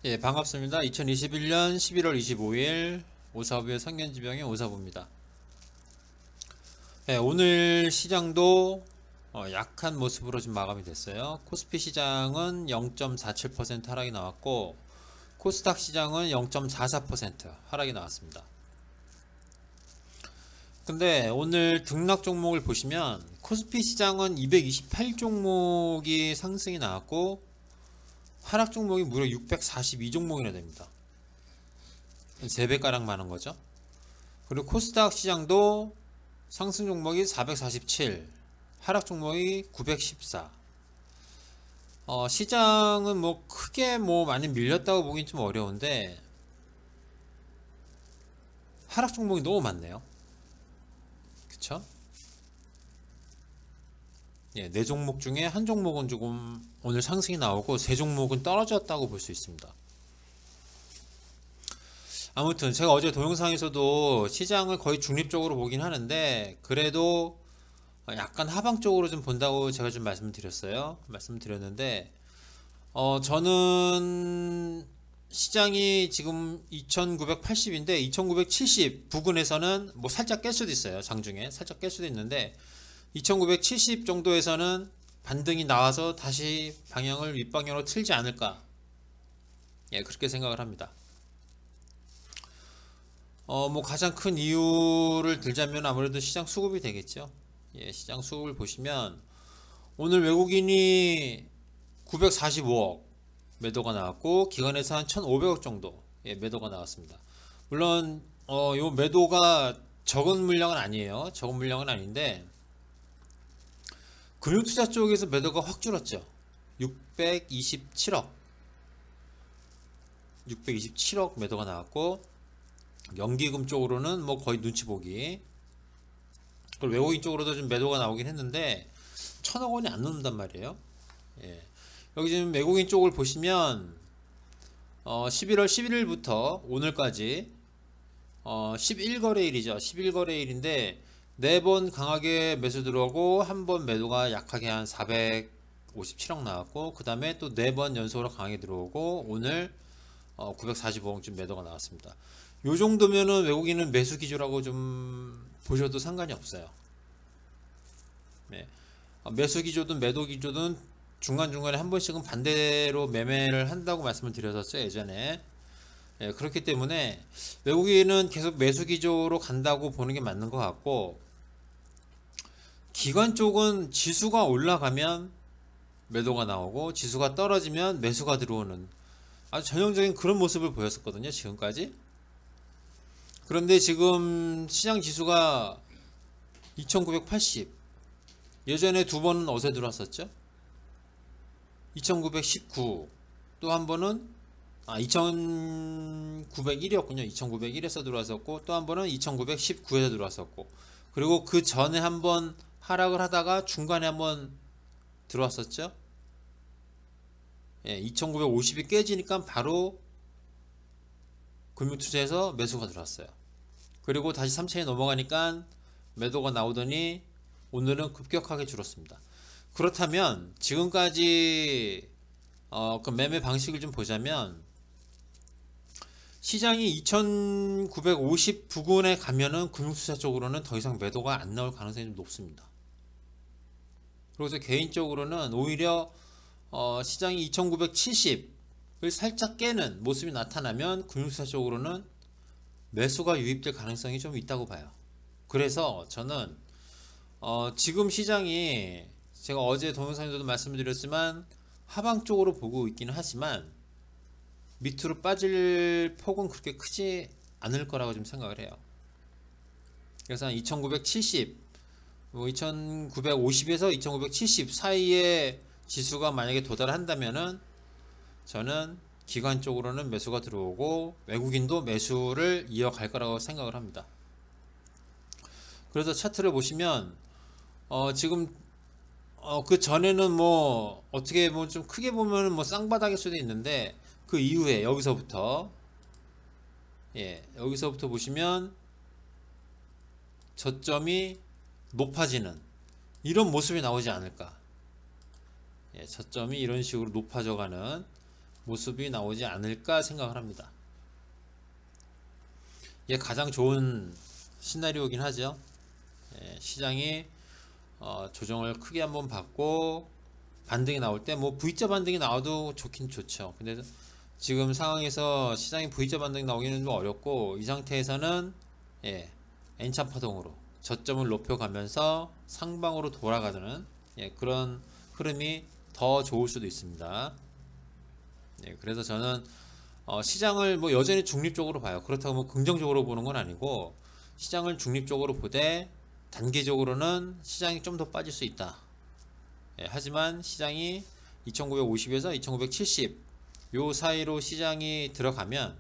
예, 반갑습니다. 2021년 11월 25일 오사부의 상견지병의 오사부입니다. 예, 오늘 시장도 약한 모습으로 좀 마감이 됐어요. 코스피 시장은 0.47% 하락이 나왔고 코스닥 시장은 0.44% 하락이 나왔습니다. 근데 오늘 등락 종목을 보시면 코스피 시장은 228 종목이 상승이 나왔고 하락 종목이 무려 642 종목이나 됩니다. 3배가량 많은 거죠. 그리고 코스닥 시장도 상승 종목이 447, 하락 종목이 914. 시장은 뭐 크게 많이 밀렸다고 보긴 좀 어려운데 하락 종목이 너무 많네요. 그쵸? 예, 4종목 중에 한 종목은 조금 오늘 상승이 나오고 3종목은 떨어졌다고 볼 수 있습니다. 아무튼 제가 어제 동영상에서도 시장을 거의 중립적으로 보긴 하는데 그래도 약간 하방적으로 좀 본다고 제가 좀 말씀드렸는데 저는 시장이 지금 2980인데 2970 부근에서는 뭐 살짝 깰 수도 있어요. 장중에 살짝 깰 수도 있는데 2970 정도에서는 반등이 나와서 다시 방향을 윗방향으로 틀지 않을까, 예, 그렇게 생각을 합니다. 뭐 가장 큰 이유를 들자면 아무래도 시장 수급이 되겠죠. 예, 시장 수급을 보시면 오늘 외국인이 945억 매도가 나왔고 기관에서 한 1500억 정도, 예, 매도가 나왔습니다. 물론 요 매도가 적은 물량은 아니에요. 적은 물량은 아닌데 금융투자 쪽에서 매도가 확 줄었죠. 627억 매도가 나왔고 연기금 쪽으로는 뭐 거의 눈치 보기. 그리고 외국인 쪽으로도 좀 매도가 나오긴 했는데 1000억 원이 안 넘는단 말이에요. 예. 여기 지금 외국인 쪽을 보시면 11월 11일부터 오늘까지 11거래일이죠. 11거래일인데 4번 강하게 매수 들어오고 한 번 매도가 약하게 한 457억 나왔고 그 다음에 또 4번 연속으로 강하게 들어오고 오늘 945억쯤 매도가 나왔습니다. 요 정도면은 외국인은 매수 기조라고 좀 보셔도 상관이 없어요. 네. 매수 기조든 매도 기조든 중간중간에 한 번씩은 반대로 매매를 한다고 말씀을 드렸었어요, 예전에. 예, 그렇기 때문에 외국인은 계속 매수 기조로 간다고 보는 게 맞는 것 같고 기관 쪽은 지수가 올라가면 매도가 나오고 지수가 떨어지면 매수가 들어오는 아주 전형적인 그런 모습을 보였었거든요, 지금까지. 그런데 지금 시장 지수가 2980, 예전에 2번은 어디서 들어왔었죠? 2919, 또 한 번은 2901이었군요. 2901에서 들어왔었고 또 한 번은 2919에서 들어왔었고 그리고 그 전에 한번 하락을 하다가 중간에 한번 들어왔었죠. 예, 2950이 깨지니까 바로 금융투자에서 매수가 들어왔어요. 그리고 다시 3천이 넘어가니까 매도가 나오더니 오늘은 급격하게 줄었습니다. 그렇다면 지금까지 그 매매 방식을 좀 보자면 시장이 2950 부근에 가면은 금융투자 쪽으로는 더 이상 매도가 안 나올 가능성이 좀 높습니다. 그래서 개인적으로는 오히려 시장이 2970을 살짝 깨는 모습이 나타나면 금융투자 쪽으로는 매수가 유입될 가능성이 좀 있다고 봐요. 그래서 저는 지금 시장이 제가 어제 동영상에서도 말씀드렸지만 하방 쪽으로 보고 있기는 하지만 밑으로 빠질 폭은 그렇게 크지 않을 거라고 좀 생각을 해요. 그래서 한 2970, 2950에서 2970 사이에 지수가 만약에 도달한다면은 저는 기관 쪽으로는 매수가 들어오고 외국인도 매수를 이어갈 거라고 생각을 합니다. 그래서 차트를 보시면 지금 그 전에는 뭐 어떻게 보면 좀 크게 보면은 뭐 쌍바닥일 수도 있는데 그 이후에 여기서부터, 예, 여기서부터 보시면 저점이 높아지는 이런 모습이 나오지 않을까. 예, 저점이 이런 식으로 높아져가는 모습이 나오지 않을까 생각을 합니다. 이게 가장 좋은 시나리오긴 하죠. 시장이 조정을 크게 한번 받고 반등이 나올 때 뭐 V자 반등이 나와도 좋긴 좋죠. 근데 지금 상황에서 시장이 V자 반등이 나오기는 좀 어렵고, 이 상태에서는 N차 파동으로 저점을 높여가면서 상방으로 돌아가는 그런 흐름이 더 좋을 수도 있습니다. 그래서 저는 시장을 뭐 여전히 중립적으로 봐요. 그렇다고 뭐 긍정적으로 보는 건 아니고, 시장을 중립적으로 보되 단기적으로는 시장이 좀 더 빠질 수 있다. 하지만 시장이 2950에서 2970 요 사이로 시장이 들어가면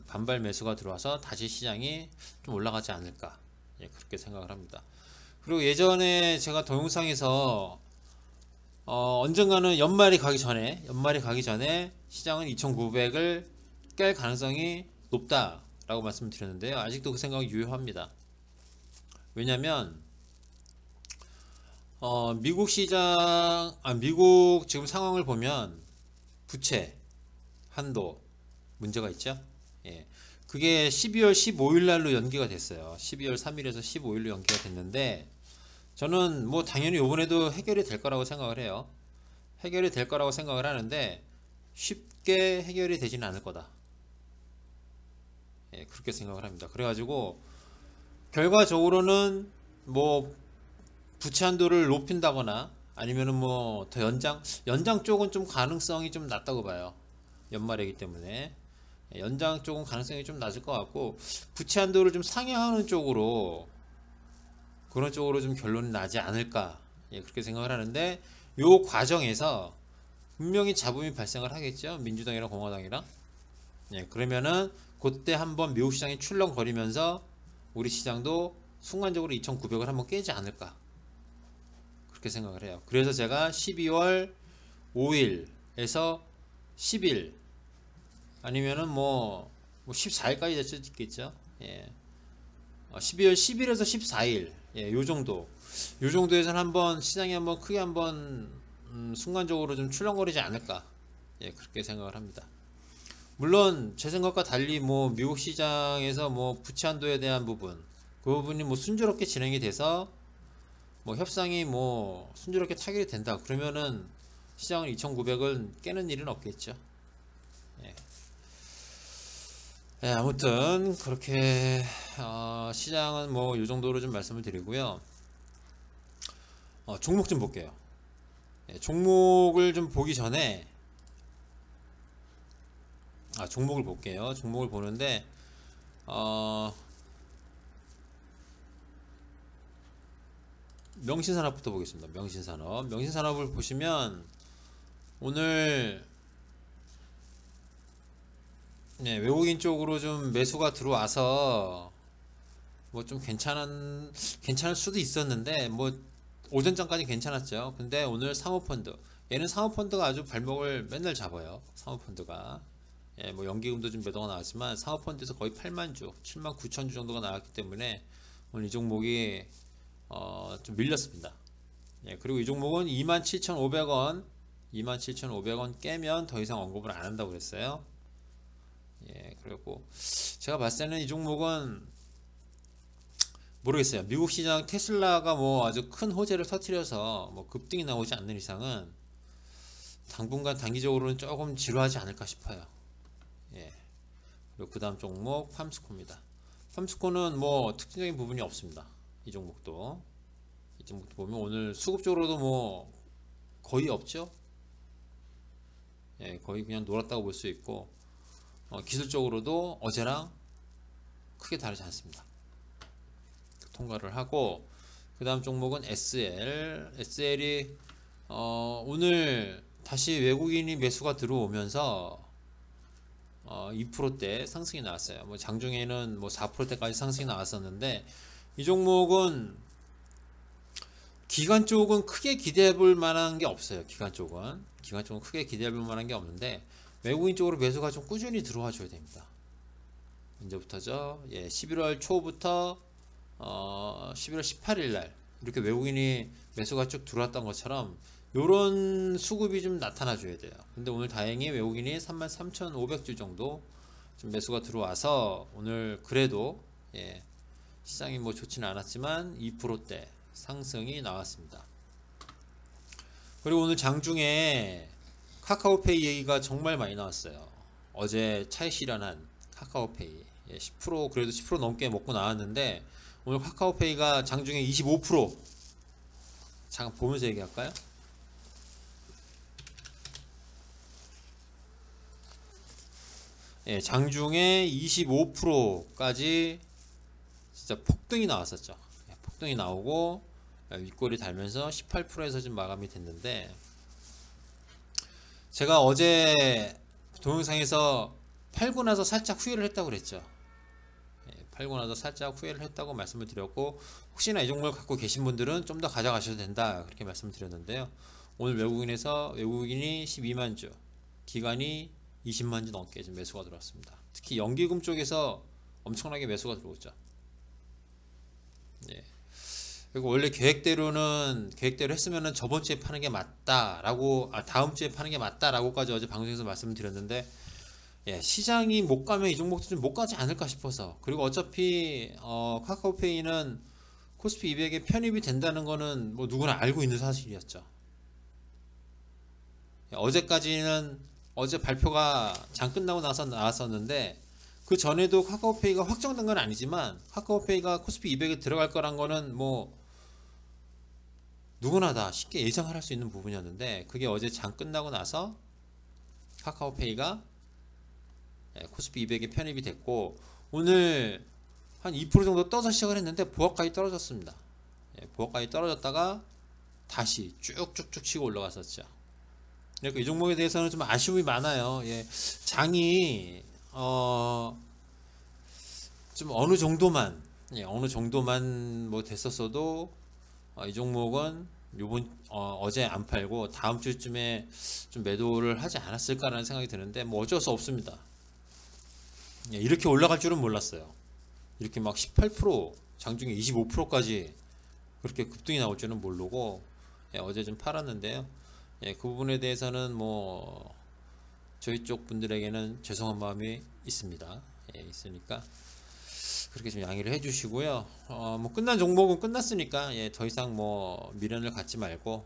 반발 매수가 들어와서 다시 시장이 좀 올라가지 않을까, 그렇게 생각을 합니다. 그리고 예전에 제가 동영상에서 언젠가는 연말이 가기 전에 시장은 2900을 깰 가능성이 높다라고 말씀드렸는데요. 아직도 그 생각이 유효합니다. 왜냐면 미국 시장, 미국 지금 상황을 보면 부채 한도 문제가 있죠. 그게 12월 15일 날로 연기가 됐어요. 12월 3일에서 15일로 연기가 됐는데, 저는 뭐 당연히 이번에도 해결이 될 거라고 생각을 해요. 해결이 될 거라고 생각을 하는데 쉽게 해결이 되지는 않을 거다. 그렇게 생각을 합니다. 그래가지고 결과적으로는 뭐 부채 한도를 높인다거나 아니면은 뭐 더 연장 쪽은 좀 가능성이 좀 낮다고 봐요. 연말이기 때문에 연장 쪽은 가능성이 좀 낮을 것 같고, 부채 한도를 좀 상향하는 쪽으로, 그런 쪽으로 좀 결론이 나지 않을까, 그렇게 생각을 하는데, 요 과정에서 분명히 잡음이 발생을 하겠죠. 민주당이랑 공화당이랑. 그러면은 그때 한번 미국 시장이 출렁거리면서 우리 시장도 순간적으로 2900을 한번 깨지 않을까, 그렇게 생각을 해요. 그래서 제가 12월 5일에서 10일 아니면은 뭐 14일까지 될 수도 있겠죠. 12월 10일에서 14일 요 정도에서는 한번 시장이 한번 크게 한번 순간적으로 좀 출렁거리지 않을까, 그렇게 생각을 합니다. 물론 제 생각과 달리 뭐 미국 시장에서 뭐 부채 한도에 대한 부분, 그 부분이 뭐 순조롭게 진행이 돼서 뭐 협상이 뭐 순조롭게 타결이 된다 그러면은 시장은 2900을 깨는 일은 없겠죠. 아무튼 그렇게 시장은 뭐 이 정도로 좀 말씀을 드리고요. 종목 좀 볼게요. 종목을 좀 보기 전에 종목을 볼게요. 종목을 보는데 명신산업부터 보겠습니다. 명신산업을 보시면 오늘 외국인 쪽으로 좀 매수가 들어와서 뭐 좀 괜찮을 수도 있었는데, 뭐 오전장까지 괜찮았죠. 근데 오늘 사모펀드, 얘는 사모펀드가 아주 발목을 맨날 잡아요. 사모펀드가 뭐 연기금도 좀 매도가 나왔지만 사모펀드에서 거의 8만주 79,000주 정도가 나왔기 때문에 오늘 이 종목이 좀 밀렸습니다. 그리고 이 종목은 27,500원 깨면 더 이상 언급을 안 한다고 그랬어요. 그리고 제가 봤을 때는 이 종목은 모르겠어요. 미국 시장 테슬라가 뭐 아주 큰 호재를 터뜨려서 뭐 급등이 나오지 않는 이상은 당분간 단기적으로는 조금 지루하지 않을까 싶어요. 그리고 그 다음 종목 팜스코입니다. 팜스코는 뭐 특징적인 부분이 없습니다. 이 종목도 보면 오늘 수급적으로도 뭐 거의 없죠. 거의 그냥 놀았다고 볼 수 있고, 기술적으로도 어제랑 크게 다르지 않습니다. 통과를 하고, 그 다음 종목은 SL이 오늘 다시 외국인이 매수가 들어오면서 2%대 상승이 나왔어요. 뭐 장중에는 뭐 4%대까지 상승이 나왔었는데, 이 종목은 기관 쪽은 크게 기대해 볼 만한 게 없어요. 기관 쪽은 크게 기대해 볼 만한 게 없는데, 외국인 쪽으로 매수가 좀 꾸준히 들어와 줘야 됩니다. 언제부터죠? 11월 초부터 11월 18일 날 이렇게 외국인이 매수가 쭉 들어왔던 것처럼 요런 수급이 좀 나타나 줘야 돼요. 근데 오늘 다행히 외국인이 33,500주 정도 좀 매수가 들어와서 오늘 그래도 시장이 뭐 좋지는 않았지만 2%대 상승이 나왔습니다. 그리고 오늘 장중에 카카오페이 얘기가 정말 많이 나왔어요. 어제 차익 실현한 카카오페이 10% 그래도 10% 넘게 먹고 나왔는데 오늘 카카오페이가 장중에 25% 잠깐 보면서 얘기할까요? 장중에 25%까지 진짜 폭등이 나왔었죠. 폭등이 나오고 윗꼬리 달면서 18%에서 지금 마감이 됐는데, 제가 어제 동영상에서 팔고 나서 살짝 후회를 했다고 그랬죠. 팔고 나서 살짝 후회를 했다고 말씀을 드렸고, 혹시나 이 종목을 갖고 계신 분들은 좀 더 가져가셔도 된다 그렇게 말씀을 드렸는데요. 오늘 외국인이 12만 주, 기관이 20만 주 넘게 지금 매수가 들어왔습니다. 특히 연기금 쪽에서 엄청나게 매수가 들어오죠. 그리고 원래 계획대로 했으면은 저번 주에 파는 게 맞다라고, 다음 주에 파는 게 맞다라고까지 어제 방송에서 말씀을 드렸는데, 시장이 못 가면 이 종목도 좀 못 가지 않을까 싶어서. 그리고 어차피 카카오페이는 코스피 200에 편입이 된다는 거는 뭐 누구나 알고 있는 사실이었죠. 어제 발표가 장 끝나고 나서 나왔었는데, 그 전에도 카카오페이가 확정된 건 아니지만 카카오페이가 코스피 200에 들어갈 거란 거는 뭐 누구나 다 쉽게 예상을 할 수 있는 부분이었는데, 그게 어제 장 끝나고 나서 카카오페이가 코스피 200에 편입이 됐고, 오늘 한 2% 정도 떠서 시작을 했는데 보합까지 떨어졌습니다. 보합까지 떨어졌다가 다시 쭉쭉쭉 치고 올라갔었죠. 그러니까 이 종목에 대해서는 좀 아쉬움이 많아요. 장이 좀 어느 정도만 뭐 됐었어도 이 종목은 어제 안 팔고 다음 주쯤에 좀 매도를 하지 않았을까라는 생각이 드는데, 뭐 어쩔 수 없습니다. 이렇게 올라갈 줄은 몰랐어요. 이렇게 막 18% 장중에 25%까지 그렇게 급등이 나올 줄은 모르고 어제 좀 팔았는데요. 그 부분에 대해서는 뭐 저희 쪽 분들에게는 죄송한 마음이 있습니다. 있으니까 그렇게 좀 양해를 해주시고요. 뭐 끝난 종목은 끝났으니까 더 이상 뭐 미련을 갖지 말고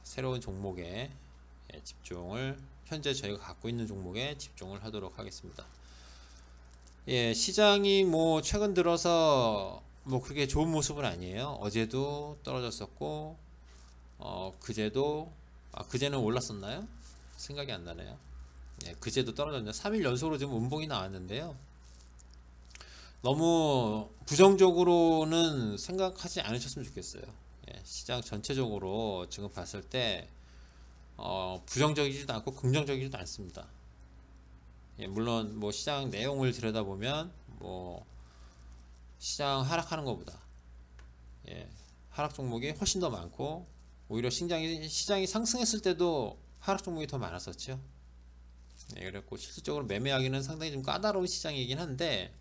새로운 종목에 집중을, 현재 저희가 갖고 있는 종목에 집중을 하도록 하겠습니다. 시장이 뭐 최근 들어서 뭐 그렇게 좋은 모습은 아니에요. 어제도 떨어졌었고, 그제는 올랐었나요? 생각이 안 나네요. 그제도 떨어졌네요. 3일 연속으로 지금 음봉이 나왔는데요. 너무 부정적으로는 생각하지 않으셨으면 좋겠어요. 시장 전체적으로 지금 봤을 때 부정적이지도 않고 긍정적이지도 않습니다. 물론 뭐 시장 내용을 들여다보면 뭐 시장 하락하는 것보다 하락 종목이 훨씬 더 많고, 오히려 시장이 상승했을 때도 하락 종목이 더 많았었죠. 그랬고 실질적으로 매매하기는 상당히 좀 까다로운 시장이긴 한데,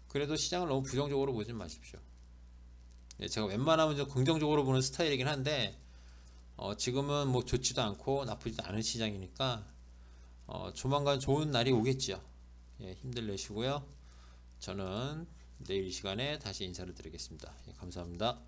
그래도 시장을 너무 부정적으로 보지 마십시오. 제가 웬만하면 좀 긍정적으로 보는 스타일이긴 한데, 지금은 뭐 좋지도 않고 나쁘지도 않은 시장이니까 조만간 좋은 날이 오겠죠. 힘들 내시고요. 저는 내일 이 시간에 다시 인사를 드리겠습니다. 감사합니다.